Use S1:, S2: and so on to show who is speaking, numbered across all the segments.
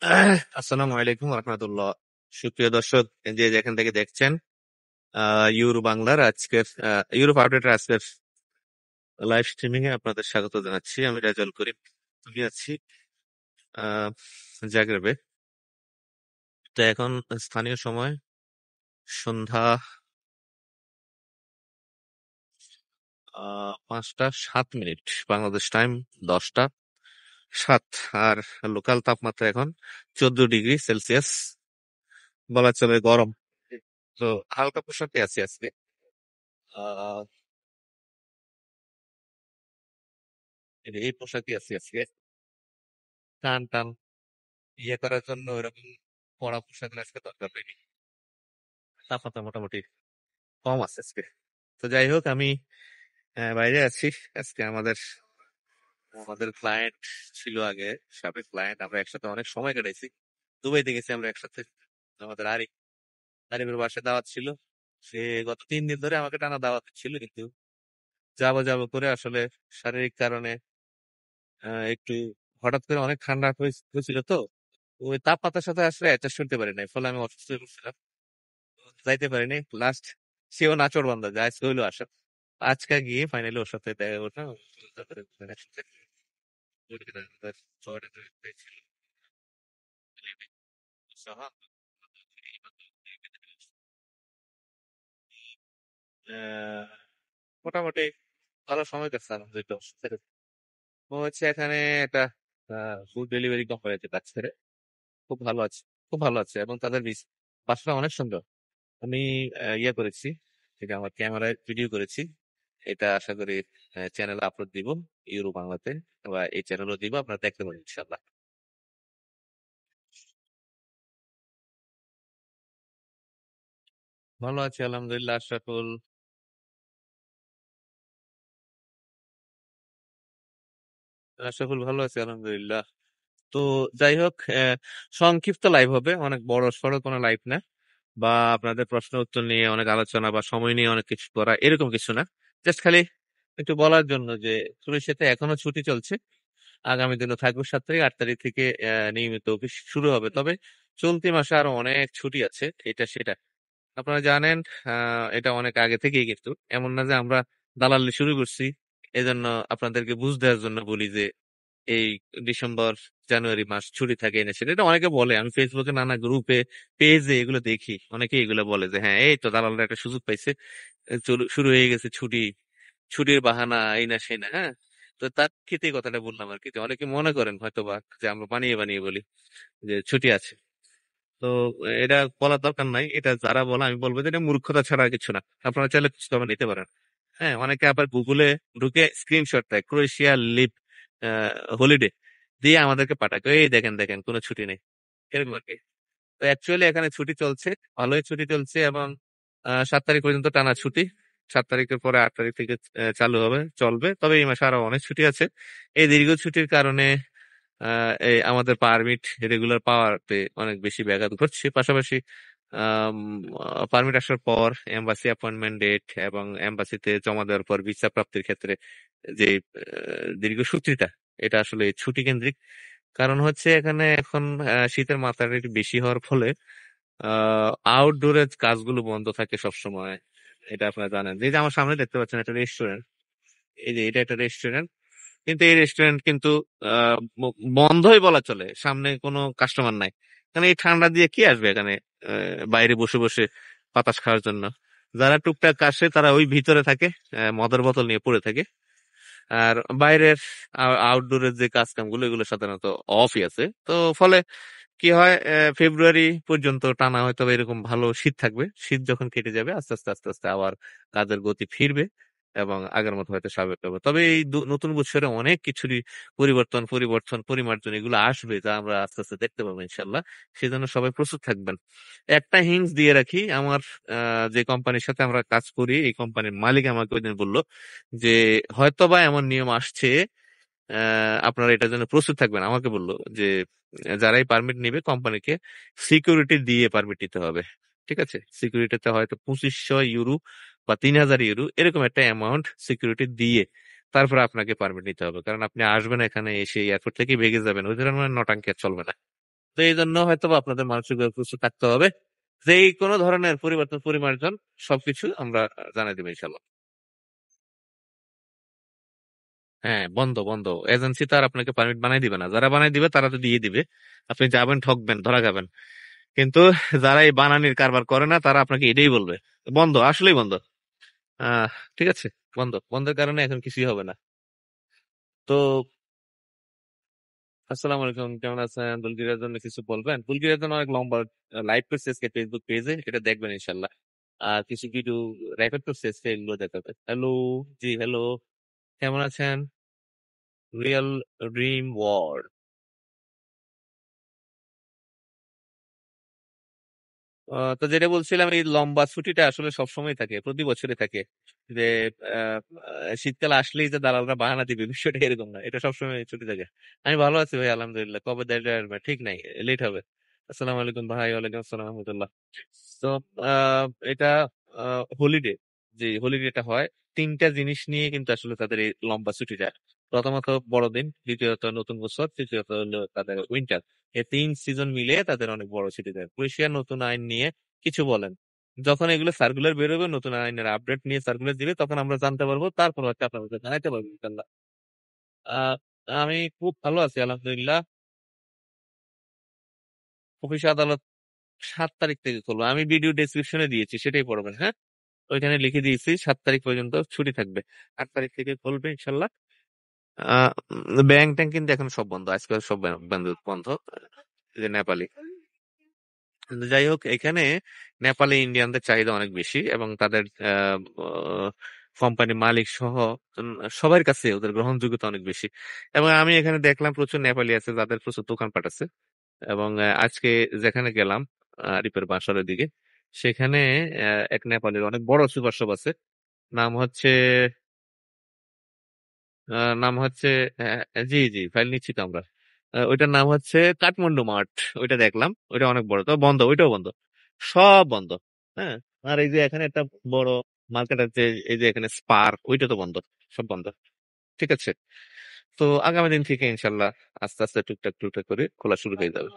S1: আসসালামু আলাইকুম রহমতুল্লাহ। সুপ্রিয় দর্শক, যে যেখান থেকে দেখছেন, ইউরো বাংলার আজকের ইউরোপ আপডেটের আজকের লাইভ স্ট্রিমিং এ আপনাদের স্বাগত জানাচ্ছি। আমি রেজাউল করিম। আমি আছি আহ জাগরেবে। তো এখন স্থানীয় সময় সন্ধ্যা 5টা 7 মিনিট, বাংলাদেশ টাইম 10টা 7। আর লোকাল তাপমাত্রা এখন 14 ডিগ্রি সেলসিয়াস, বলা চলে গরম। তো হালকা পোশাকে আছি আজকে। আহ এই পোশাকে আছি আজকে। টান টান ইয়ে করার জন্য ওইরকম পড়া পোশাকের আজকে দরকার হয়নি। তাপমাত্রা মোটামুটি কম আছে আজকে। তো যাই হোক, আমি বাইরে আছি। আজকে আমাদের আমাদের ক্লায়েন্ট ছিল আগে, সাবেক ক্লায়েন্ট। আমরা একসাথে অনেক সময় কাটাইছি। দুবাইতে গেছি আমরা একসাথে। আমাদের আরিফের বাসায় দাওয়াত ছিল। সে গত 3 দিন ধরে আমাকে টানা দাওয়াত ছিল, কিন্তু যাবো যাবো করে আসলে শারীরিক কারণে একটু হঠাৎ করে অনেক ঠান্ডা হয়েছিল। তো ওই তাপমাত্রার সাথে আসলে অ্যাডজাস্ট করতে পারি নাই, ফলে আমি অসুস্থ হয়ে পড়ছিলাম। যাইতে পারিনি লাস্ট। সেও নাচর বান্দা যায়, হইলো আসা। আজকে গিয়ে ফাইনালি ওর সাথে দেখা ওঠা। তারপরে একসাথে তার শহরে ছিল। সহ আহ, মোটামুটি ভালো সময় কাটছে আলহামদুলিল্লাহ ওর সাথে। ও হচ্ছে এখানে একটা ফুড ডেলিভারি কোম্পানিতে কাজ করে। খুব ভালো আছে, খুব ভালো আছে, এবং তাদের বাসাটা অনেক সুন্দর। আমি ইয়ে করেছি, ঠিক আমার ক্যামেরায় ভিডিও করেছি। এটা আশা করি চ্যানেল আপলোড দিব ইউরো বাংলাতে, বা এই চ্যানেলও দিব, আপনারা দেখতে পারেন ইনশাল্লাহ। ভালো আছি আলহামদুলিল্লাহ। আশরাফুল ভালো আছি আলহামদুলিল্লাহ। তো যাই হোক, সংক্ষিপ্ত লাইভ হবে, অনেক বড় সড়ো কোনো লাইভ না, বা আপনাদের প্রশ্ন উত্তর নিয়ে অনেক আলোচনা বা সময় নিয়ে অনেক কিছু করা এরকম কিছু না। জাস্ট খালি একটু বলার জন্য যে ক্রোয়েশিয়াতে এখনো ছুটি চলছে। আগামী দিনও থাকবে। 7 তারিখ 8 তারিখ থেকে নিয়মিত অফিস শুরু হবে। তবে চলতি মাসে আরো অনেক ছুটি আছে, এটা সেটা আপনারা জানেন। এটা অনেক আগে থেকেই, কিন্তু এমন না যে আমরা দালালি শুরু করছি। এজন্য আপনাদেরকে বুঝ দেওয়ার জন্য বলি যে এই ডিসেম্বর জানুয়ারি মাস ছুটি থাকে না, সেটা এটা অনেকে বলে। আমি ফেসবুকে নানা গ্রুপে পেজে এগুলো দেখি, অনেকে এগুলো বলে যে হ্যাঁ, এই তো দালালরা একটা সুযোগ পাইছে, শুরু হয়ে গেছে ছুটি, ছুটির বাহানা এই না সেই না। হ্যাঁ, তো তার ক্ষেত্রে এই কথাটা বললাম আর কি, যে অনেকে মনে করেন হয়তো বা যে আমরা বানিয়ে বানিয়ে বলি যে ছুটি আছে। তো এটা বলার দরকার নাই। এটা যারা বলে আমি বলবো যে এটা মূর্খতা ছাড়া আর কিছু না। আপনারা চাইলে খোঁজখবর নিতে পারেন। হ্যাঁ, অনেকে আবার গুগলে ঢুকে স্ক্রিনশট দেয় ক্রোয়েশিয়া লিভ হলিডে দিয়ে আমাদেরকে পাঠায়, এই দেখেন দেখেন কোনো ছুটি নেই, এরকম আর কি। তো অ্যাকচুয়ালি এখানে ছুটি চলছে, ভালোই ছুটি চলছে, এবং 7 তারিখ পর্যন্ত টানা ছুটি। 7 তারিখের পরে 8 তারিখ থেকে চালু হবে, চলবে। তবে এই মাসে আরো অনেক ছুটি আছে। এই দীর্ঘ ছুটির কারণে এই আমাদের পারমিট রেগুলার পাওয়াতে অনেক বেশি ব্যাঘাত ঘটছে। পাশাপাশি পারমিট আসার পর এম্বাসি অ্যাপয়েন্টমেন্ট ডেট এবং এম্বাসিতে জমা দেওয়ার পর ভিসা প্রাপ্তির ক্ষেত্রে যে দীর্ঘ সূত্রিতা, এটা আসলে ছুটি কেন্দ্রিক। কারণ হচ্ছে এখানে এখন শীতের মাত্রাটা একটু বেশি হওয়ার ফলে আউটডোরের কাজগুলো বন্ধ থাকে সব সময়। এটা আপনারা জানেন। এই যে আমার সামনে দেখতে পাচ্ছেন একটা রেস্টুরেন্ট, এই যে এটা একটা রেস্টুরেন্ট, কিন্তু এই রেস্টুরেন্ট কিন্তু বন্ধই বলা চলে, সামনে কোনো কাস্টমার নাই। কারণ এই ঠান্ডা দিয়ে কি আসবে এখানে বাইরে বসে বসে বাতাস খাওয়ার জন্য। যারা টুকটাক আসে তারা ওই ভিতরে থাকে, মদের বোতল নিয়ে পড়ে থাকে। আর বাইরের আউটডোরের যে কাজ কামগুলো এগুলো সাধারণত অফই আছে। তো ফলে কি হয়, ফেব্রুয়ারি পর্যন্ত টানা হয়তো বা এরকম ভালো শীত থাকবে। শীত যখন কেটে যাবে আস্তে আস্তে আস্তে আস্তে আবার কাজের গতি ফিরবে, এবং আগের মতো হয়তো স্বাভাবিক হবে। তবে এই নতুন বছরে অনেক কিছুরই পরিমার্জন এগুলো আসবে, যা আমরা আস্তে আস্তে দেখতে পাবো ইনশাল্লাহ। সেজন্য সবাই প্রস্তুত থাকবেন। একটা হিংস দিয়ে রাখি, আমার যে কোম্পানির সাথে আমরা কাজ করি, এই কোম্পানির মালিক আমাকে ওইদিন বললো যে হয়তোবা এমন নিয়ম আসছে, আপনারা এটার জন্য প্রস্তুত থাকবেন। আমাকে বললো যে যারাই পারমিট নিবে কোম্পানিকে সিকিউরিটি দিয়ে পারমিট নিতে হবে। ঠিক আছে, সিকিউরিটিতে হয়তো 2500 ইউরো বা 3000 ইউরো এরকম একটা অ্যামাউন্ট সিকিউরিটি দিয়ে তারপরে আপনাকে পারমিট নিতে হবে। কারণ আপনি আসবেন এখানে, এসে এয়ারপোর্ট থেকে বেগে যাবেন, ওই ধরনের নটাঙ্কি আর চলবে না। তো এই জন্য হয়তো বা আপনাদের মানসিকভাবে প্রস্তুত থাকতে হবে। যেই কোনো ধরনের পরিবর্তন পরিমার্জন সবকিছু আমরা জানাই দেবো ইনশাল্লাহ। হ্যাঁ, বন্ধ বন্ধ। এজেন্সি তো আর আপনাকে পারমিট বানাই দিবে না, যারা বানাই দিবে তারা তো দিয়ে দিবে, আপনি যাবেন ঠকবেন ধরা যাবেন। কিন্তু যারা এই বানানির কারবার করে না তারা আপনাকে এটাই বলবে বন্ধ, আসলেই বন্ধ। আহ ঠিক আছে, বন্ধ, বন্ধের কারণে এখন কিছুই হবে না। তো আসসালামু আলাইকুম, কেমন আছেন? বুলগেরিয়ার জন্য কিছু বলবেন? বুলগেরিয়ার জন্য অনেক লম্বা লাইভ করছে আজকে ফেসবুক পেজে, এটা দেখবেন ইনশাল্লাহ। আর কিছু ভিডিও রেকর্ড করছে আজকে, এগুলো দেখাবে। হ্যালো, জি হ্যালো, কেমন আছেন? Real dream war. তো যেটা বলছিলাম, এই লম্বা ছুটিটা আসলে সবসময় থাকে, প্রতি বছরই থাকে। যে আহ, শীতকাল আসলেই যে দালালরা বাহানা দিবে, বিষয়টা এরকম না, এটা সবসময় ছুটি থাকে। আমি ভালো আছি ভাই, আলহামদুলিল্লাহ। কবে দেয় আসবে ঠিক নাই, লেট হবে। আসসালামু আলাইকুম ভাই। ওয়ালাইকুম আসসালাম রহমতুল্লাহ। তো এটা হলিডে, যে হলিডেটা হয়, তিনটা জিনিস নিয়ে কিন্তু আসলে তাদের এই লম্বা ছুটিটা। প্রথমত বড়দিন, দ্বিতীয়ত নতুন বছর, তৃতীয়ত হলো তাদের উইন্টার। এই তিন সিজন মিলে তাদের অনেক বড় ছুটি দেয়। ক্রোয়েশিয়ার নতুন আইন নিয়ে কিছু বলেন, যখন এগুলো সার্কুলার বেরোবে, নতুন আইনের আপডেট নিয়ে সার্কুলার দিবে, তখন আমরা জানতে পারবো, তারপর হচ্ছে আপনাদের জানাইতে পারবো ইনশাল্লাহ। আহ আমি খুব ভালো আছি আলহামদুলিল্লাহ। অফিস আদালত 7 তারিখ থেকে খুলবো, আমি ভিডিও ডেসক্রিপশনে দিয়েছি, সেটাই পড়বেন, হ্যাঁ। ওইখানে লিখে দিয়েছি 7 তারিখ পর্যন্ত ছুটি থাকবে, 8 তারিখ থেকে খুলবে ইনশাল্লাহ। ব্যাংক ট্যাঙ্ক কিন্তু এখন সব বন্ধ, আজকাল সব ব্যাংক বন্ধ বন্ধ। এই যে নেপালি, কিন্তু যাই হোক, এখানে নেপালি ইন্ডিয়ানদের চাহিদা অনেক বেশি, এবং তাদের কোম্পানি মালিক সহ সবার কাছে ওদের গ্রহণযোগ্যতা অনেক বেশি। এবং আমি এখানে দেখলাম প্রচুর নেপালি আছে যাদের প্রচুর দোকানপাট আছে। এবং আজকে যেখানে গেলাম, আরিফের বাসারের দিকে, সেখানে এক নেপালের অনেক বড় সুপার শপ আছে। নাম হচ্ছে নাম হচ্ছে জি জি, ফাইল নিচ্ছি তো আমরা। ওইটার নাম হচ্ছে কাঠমান্ডু মার্ট। ওইটা দেখলাম, ওইটা অনেক বড়, তো বন্ধ, ওইটাও বন্ধ, সব বন্ধ। হ্যাঁ। আর এই যে এখানে একটা বড় মার্কেট আছে, এই যে এখানে স্পার, ওইটা তো বন্ধ, সব বন্ধ। ঠিক আছে। তো আগামী দিন থেকে ইনশাল্লাহ আস্তে আস্তে টুকটাক টুকটাক করে খোলা শুরু হয়ে যাবে।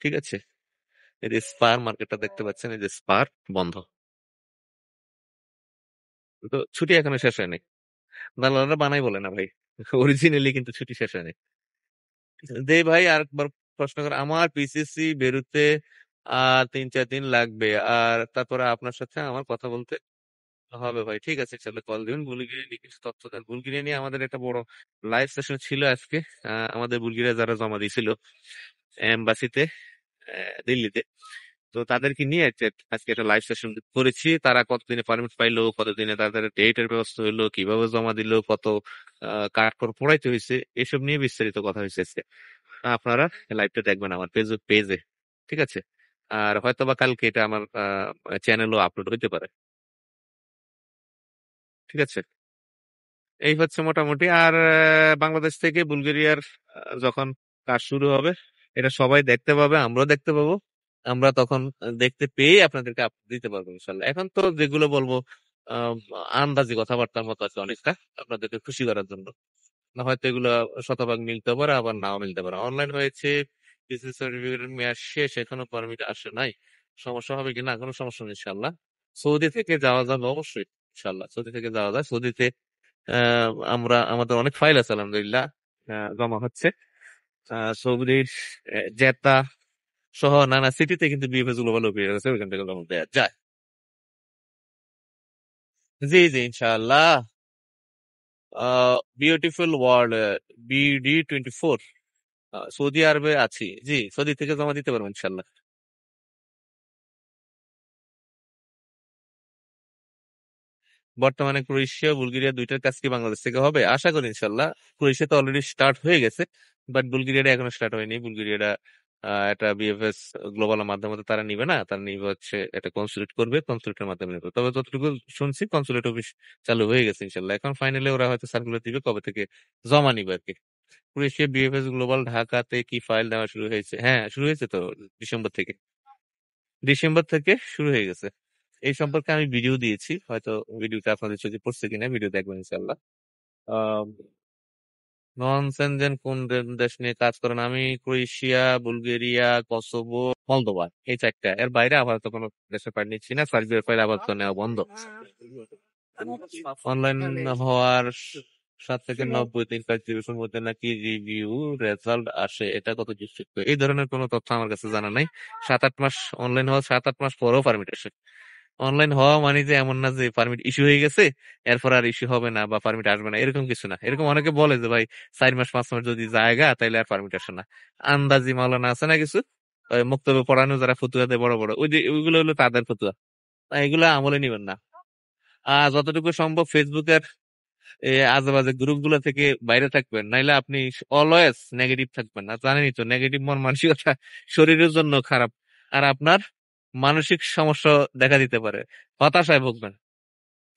S1: ঠিক আছে। এই যে স্পার মার্কেটটা দেখতে পাচ্ছেন, এই যে স্পার বন্ধ। তো ছুটি এখনো শেষ হয়নি, দালালরা বানাই বলে না ভাই, অরিজিনালি কিন্তু ছুটি শেষ হয়নি। দে ভাই, আর একবার প্রশ্ন করে, আমার পিসিসি বেরোতে আর 3-4 দিন লাগবে, আর তারপরে আপনার সাথে আমার কথা বলতে হবে ভাই। ঠিক আছে, চলো কল দিবেন, বুলগেরিয়া নিয়ে কিছু তথ্য দেন। বুলগেরিয়া নিয়ে আমাদের একটা বড় লাইভ সেশন ছিল আজকে। আমাদের বুলগেরিয়া যারা জমা দিয়েছিল এম্বাসিতে, দিল্লিতে, তো তাদেরকে নিয়ে আজকে একটা লাইভ সেশন করেছি। তারা কতদিনে পারমিট পাইলো, কতদিনে তাদের ডেটের ব্যবস্থা হইলো, কিভাবে জমা দিল, কত কাঠ খড় পোড়াইতে হয়েছে, এসব নিয়ে বিস্তারিত কথা হয়েছে আজকে। আপনারা লাইভটা দেখবেন আমার পেজে। ঠিক আছে। আর হয়তো বা কালকে এটা আমার চ্যানেলও আপলোড হইতে পারে। ঠিক আছে। এই হচ্ছে মোটামুটি। আর বাংলাদেশ থেকে বুলগেরিয়ার যখন কাজ শুরু হবে, এটা সবাই দেখতে পাবে, আমরাও দেখতে পাবো। আমরা তখন দেখতে পেয়ে আপনাদেরকে আপডেট দিতে পারবো ইনশাল্লাহ। এখন তো যেগুলো বলবো আহ, আন্দাজি কথাবার্তার মতো আছে অনেকটা, আপনাদেরকে খুশি করার জন্য। না হয়তো এগুলো শতভাগ মিলতে পারে, আবার নাও মিলতে পারে। অনলাইন হয়েছে, বিসিএস সার্টিফিকেটের মেয়াদ শেষ, এখনো পারমিট আসে নাই। সমস্যা হবে কিনা, কোনো সমস্যা নেই ইনশাল্লাহ। সৌদি থেকে যাওয়া যাবে অবশ্যই ইনশাল্লাহ, সৌদি থেকে যাওয়া যায়। সৌদিতে আমাদের অনেক ফাইল আছে আলহামদুলিল্লাহ, জমা হচ্ছে। সৌদির জেদ্দা সহ নানা সিটিতে কিন্তু বিএফএস গ্লোবাল অফিস আছে, ওইখান থেকে জমা দেওয়া যায়। জি জি ইনশাআল্লাহ। বিউটিফুল ওয়ার্ল্ড, BD24, সৌদি আরবে আছি। জি, সৌদি থেকে জমা দিতে পারবো ইনশাল্লাহ। বর্তমানে ক্রোয়েশিয়া বুলগেরিয়া দুইটার কাজ কি বাংলাদেশ থেকে হবে? আশা করি ইনশাল্লাহ। ক্রোয়েশিয়া তো অলরেডি স্টার্ট হয়ে গেছে, বাট বুলগেরিয়াটা এখনো স্টার্ট হয়নি। বুলগেরিয়াটা একটা বিএফএস গ্লোবালের মাধ্যমে তো তারা নিবে না, তারা নিবে হচ্ছে একটা কনসুলেট করবে, কনসুলেটের মাধ্যমে নেবে। তবে যতটুকু শুনছি কনসুলেট অফিস চালু হয়ে গেছে ইনশাল্লাহ। এখন ফাইনালি ওরা হয়তো সার্কুলার দিবে কবে থেকে জমা নিবে আর কি। ক্রোয়েশিয়া বিএফএস গ্লোবাল ঢাকাতে কি ফাইল দেওয়া শুরু হয়েছে? হ্যাঁ, শুরু হয়েছে তো, ডিসেম্বর থেকে। ডিসেম্বর থেকে শুরু হয়ে গেছে। এই সম্পর্কে আমি ভিডিও দিয়েছি, হয়তো ভিডিওটা আপনাদের চোখে পড়ছে কিনা, ভিডিও দেখবেন ইনশাল্লাহ। নন কোন দেশ নিয়ে কাজ করেন? আমি ক্রোয়েশিয়া, বুলগেরিয়া, কসোভো, মলদোভা, এই চারটা। এর বাইরে আপাতত কোনো দেশের ফাইল নিচ্ছি না। সার্বিয়ার ফাইল আপাতত নেওয়া বন্ধ। অনলাইন হওয়ার 7 থেকে 90 দিন কার্যদিবসের মধ্যে নাকি রিভিউ রেজাল্ট আসে, এটা কত যুক্তিযুক্ত? এই ধরনের কোনো তথ্য আমার কাছে জানা নাই। 7-8 মাস অনলাইন হওয়া, 7-8 মাস পরেও পারমিট আসে। অনলাইন হওয়া মানে যে এমন না যে পারমিট ইস্যু হয়ে গেছে এরপর আর ইস্যু হবে না বা পারমিট আসবে না, এরকম কিছু না। এরকম অনেকে বলে যে ভাই 4 মাস 5 মাস যদি জায়গা তাইলে আর পারমিট আসে না। আন্দাজি মাওলানা আছে না কিছু, ওই মুক্তবে পড়ানো যারা ফতুয়া দেয় বড় বড়, ওই যে ওইগুলো হলো তাদের ফতুয়া। এগুলা আমলে নিবেন না। আর যতটুকু সম্ভব ফেসবুকের আজে বাজে গ্রুপ গুলো থেকে বাইরে থাকবেন, নাইলে আপনি অলওয়েজ নেগেটিভ থাকবেন না। জানেনই তো নেগেটিভ মন মানসিকতা শরীরের জন্য খারাপ, আর আপনার মানসিক সমস্যা দেখা দিতে পারে, হতাশায় ভুগবেন।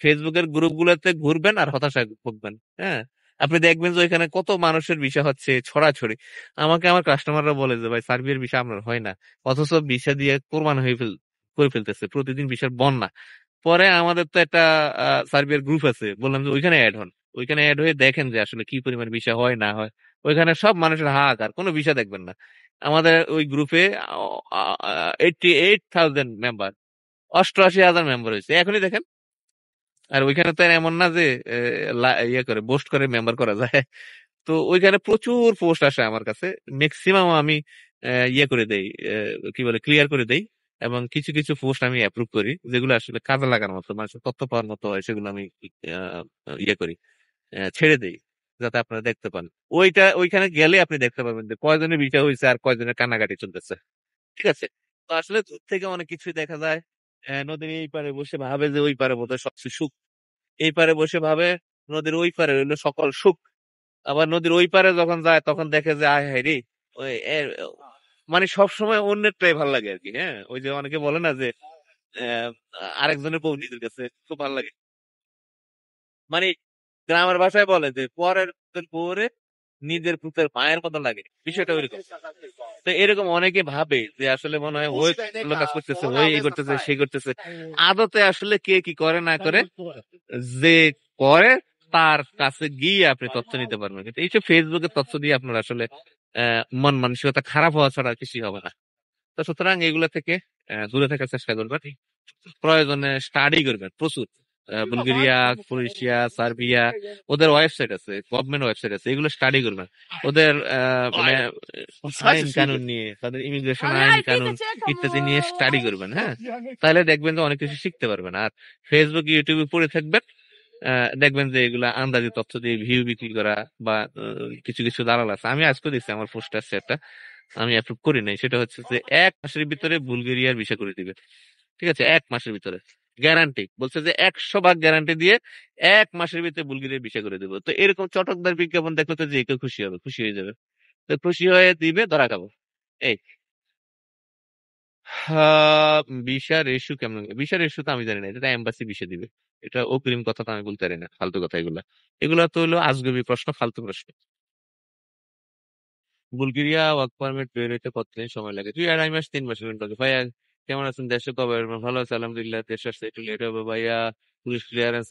S1: ফেসবুকের গ্রুপ গুলোতে ঘুরবেন আর হতাশায় ভুগবেন। হ্যাঁ, আপনি দেখবেন যে ওইখানে কত মানুষের ভিসা হচ্ছে ছড়াছড়ি। আমাকে আমার কাস্টমাররা বলে যে ভাই সার্বিয়ার ভিসা আপনার হয় না, অথচ ভিসা দিয়ে কোরবান করে ফেলতেছে, প্রতিদিন ভিসার বন্যা। পরে আমাদের তো একটা সার্বিয়ার গ্রুপ আছে, বললাম যে ওইখানে অ্যাড হন। ওইখানে অ্যাড হয়ে দেখেন যে আসলে কি পরিমাণ ভিসা হয় না হয়। ওইখানে সব মানুষের হাহাকার, কোনো ভিসা দেখবেন না। আমাদের ওই গ্রুপে 88,000 মেম্বার, 88,000 মেম্বার হয়েছে এখনই দেখেন। আর ওইখানে তো আর এমন না যে ইয়ে করে পোস্ট করে মেম্বার করা যায়। তো ওইখানে প্রচুর পোস্ট আসে আমার কাছে, ম্যাক্সিমাম আমি ইয়ে করে দেই, কি বলে ক্লিয়ার করে দেই। এবং কিছু কিছু পোস্ট আমি অ্যাপ্রুভ করি, যেগুলো আসলে কাজে লাগার মতো, মানুষের তথ্য পাওয়ার মতো হয়, সেগুলো আমি ইয়ে করি, ছেড়ে দেই, যাতে আপনারা দেখতে পান। ওইখানে গেলে আপনি দেখতে পাবেন যে কয়জনের ভিসা হয়েছে আর কয়জনের কান্নাকাটি চলতেছে। ঠিক আছে? তো আসলে দূর থেকে অনেক কিছুই দেখা যায়। নদীর এই পারে বসে ভাবে যে ওই পারে বোধহয় সবচেয়ে সুখ, এই পারে বসে ভাবে নদীর ওই পারে হইলো সকল সুখ। আবার নদীর ওই পারে যখন যায় তখন দেখে যে আয় হায় রে, ওই মানে সবসময় অন্যেরটাই ভালো লাগে আর কি। হ্যাঁ, ওই যে অনেকে বলে না যে আহ, আরেকজনের বউ নিজের কাছে খুব ভালো লাগে। মানে গ্রামের ভাষায় বলে যে পরের বউরে নিজের পুতের মায়ের মতো লাগে, বিষয়টা ওইরকম। তো এরকম অনেকে ভাবে যে আসলে মনে হয় ওই ভালো কাজ করতেছে, ওই এই করতেছে সেই করতেছে। আদতে আসলে কে কি করে না করে, যে করে তার কাছে গিয়ে আপনি তথ্য নিতে পারবেন। কিন্তু এইসব ফেসবুকের তথ্য দিয়ে আপনার আসলে মন মানসিকতা খারাপ হওয়া ছাড়া কিছুই হবে না। তো সুতরাং এগুলো থেকে দূরে থাকার চেষ্টা করবেন। প্রয়োজনে স্টাডি করবেন প্রচুর। বুলগেরিয়া, ক্রোয়েশিয়া, সার্বিয়া, ওদের ওয়েবসাইট আছে, গভর্নমেন্ট ওয়েবসাইট আছে, এগুলো স্টাডি করবেন। ওদের মানে আইন কানুন নিয়ে, তাদের ইমিগ্রেশন আইন কানুন ইত্যাদি নিয়ে স্টাডি করবেন। হ্যাঁ, তাহলে দেখবেন যে অনেক কিছু শিখতে পারবেন। আর ফেসবুক ইউটিউবে পড়ে থাকবেন, দেখবেন যে এগুলা আন্দাজি তথ্য দিয়ে ভিউ বিক্রি করা বা কিছু কিছু দালাল আছে। আমি আজকে দিচ্ছি আমার পোস্ট আছে একটা, আমি অ্যাপ্রুভ করি নাই। সেটা হচ্ছে যে 1 মাসের ভিতরে বুলগেরিয়ার ভিসা করে দিবে। ঠিক আছে, 1 মাসের ভিতরে গ্যারান্টি, বলছে যে 100 ভাগ গ্যারান্টি দিয়ে 1 মাসের ভিতরে বুলগেরিয়ার ভিসা করে দেবো। তো এরকম চটকদার বিজ্ঞাপন দেখলে তো যে কেউ খুশি হবে, খুশি হয়ে যাবে। তো খুশি হয়ে দিবে, ধরা খাবো। এই ভিসার ইস্যু কেমন? ভিসার ইস্যু তো আমি জানি না, এটা এম্বাসি ভিসা দিবে। এটা অগ্রিম কথা তো আমি বলতে পারি না, ফালতু কথা এগুলা। এগুলা তো হলো আজগুবি প্রশ্ন, ফালতু প্রশ্ন। বুলগেরিয়া ওয়ার্ক পারমিট বের হইতে কতদিন সময় লাগে? 2 আড়াই মাস 3 মাসের লাগে ভাইয়া। কেমন আছেন? দেশে কবে আসবেন? ভালো আছে আলহামদুলিল্লাহ। দেশে আসতে একটু লেট হবে ভাইয়া। পুলিশ ক্লিয়ারেন্স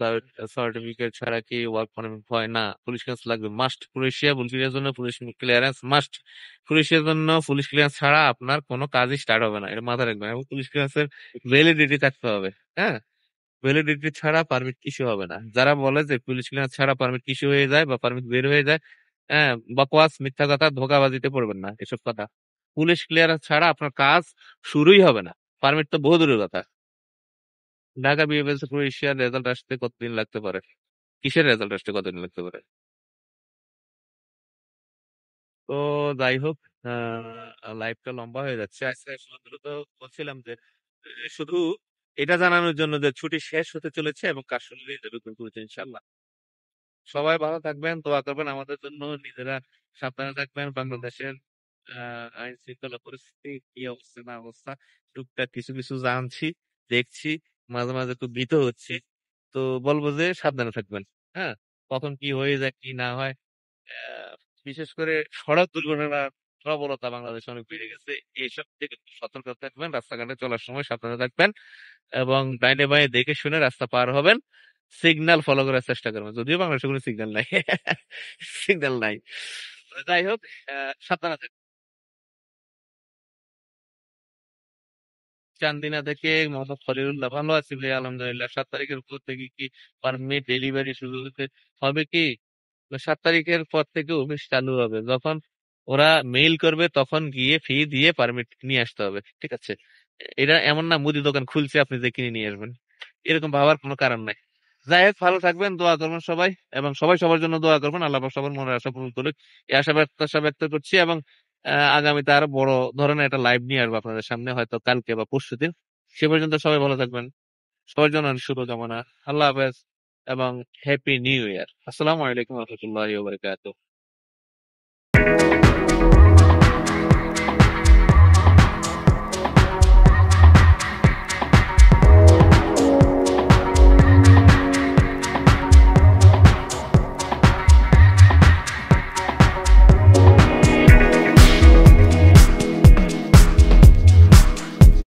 S1: সার্টিফিকেট ছাড়া কি ওয়ার্ক পারমিট হয় না? পুলিশ ক্লিয়ারেন্স লাগবে মাস্ট। ক্রোয়েশিয়া বুলগেরিয়ার জন্য পুলিশ ক্লিয়ারেন্স মাস্ট। ক্রোয়েশিয়ার জন্য পুলিশ ক্লিয়ারেন্স ছাড়া আপনার কোনো কাজই স্টার্ট হবে না, এটা মাথায় রাখবেন। এবং পুলিশ ক্লিয়ারেন্সের ভ্যালিডিটি থাকতে হবে। হ্যাঁ, ভ্যালিডিটি ছাড়া পারমিট ইস্যু হবে না। যারা বলে যে পুলিশ ক্লিয়ারেন্স ছাড়া পারমিট ইস্যু হয়ে যায় বা পারমিট বের হয়ে যায়, হ্যাঁ, বকওয়াস, মিথ্যা কথা, ধোঁকাবাজিতে পড়বেন না এসব কথা। পুলিশ ক্লিয়ারেন্স ছাড়া আপনার কাজ শুরুই হবে না। পারমিট তো বহু দূরের কথা। ঢাকা বিএমএস ক্রোয়েশিয়ার রেজাল্ট আসতে কতদিন লাগতে পারে? কিসের রেজাল্ট আসতে কতদিন লাগতে পারে? তো যাই হোক, লাইফটা লম্বা হয়ে যাচ্ছে। আজকে শুধু তো বলছিলাম যে শুধু এটা জানানোর জন্য যে ছুটি শেষ হতে চলেছে এবং কাজ শুরু হয়ে যাবে কিন্তু ইনশাল্লাহ। সবাই ভালো থাকবেন, দোয়া করবেন আমাদের জন্য, নিজেরা সাবধানে থাকবেন। বাংলাদেশের আইন শৃঙ্খলা পরিস্থিতি কি অবস্থা না অবস্থা টুকটাক কিছু কিছু জানছি, দেখছি, মাঝে মাঝে একটু ভীত হচ্ছি। তো বলবো যে সাবধানে থাকবেন। হ্যাঁ, কখন কি হয়ে যায় কি না হয়। আহ, বিশেষ করে সড়ক দুর্ঘটনার প্রবণতা বাংলাদেশে অনেক বেড়ে গেছে। এইসব থেকে একটু সতর্ক থাকবেন, রাস্তাঘাটে চলার সময় সাবধানে থাকবেন এবং ডাইনে বাঁয়ে দেখে শুনে রাস্তা পার হবেন। সিগন্যাল ফলো করার চেষ্টা করবেন, যদিও বাংলাদেশে কোনো সিগন্যাল নাই। সিগন্যাল নাই। তো যাই হোক, সাবধানে থাকবেন। চান্দিনা থেকে মোহাম্মদ খলিলুল্লাহ। ভালো আছি ভাই, আলহামদুলিল্লাহ। 7 তারিখের পর থেকে কি পারমিট ডেলিভারি শুরু হবে কি? 7 তারিখের পর থেকে অফিস চালু হবে, যখন ওরা মেইল করবে তখন গিয়ে ফি দিয়ে পারমিট নিয়ে আসতে হবে, ঠিক আছে? এটা এমন না মুদি দোকান খুলছে আপনি যে কিনে নিয়ে আসবেন, এরকম ভাবার কোনো কারণ নাই। যাই হোক, ভালো থাকবেন, দোয়া করবেন সবাই, এবং সবাই সবার জন্য দোয়া করবেন। আল্লাহ পাক সবার মনের আশা পূরণ করুক, এই আশা ব্যক্ত করছি। এবং আগামীতে আরো বড় ধরনের একটা লাইভ নিয়ে আসবো আপনাদের সামনে, হয়তো কালকে বা পরশুদিন। সে পর্যন্ত সবাই ভালো থাকবেন, সবার জন্য অনেক শুভকামনা। আল্লাহ হাফেজ এবং হ্যাপি নিউ ইয়ার। আসসালামু আলাইকুম রহমতুল্লাহি ওয়া বারাকাতুহু।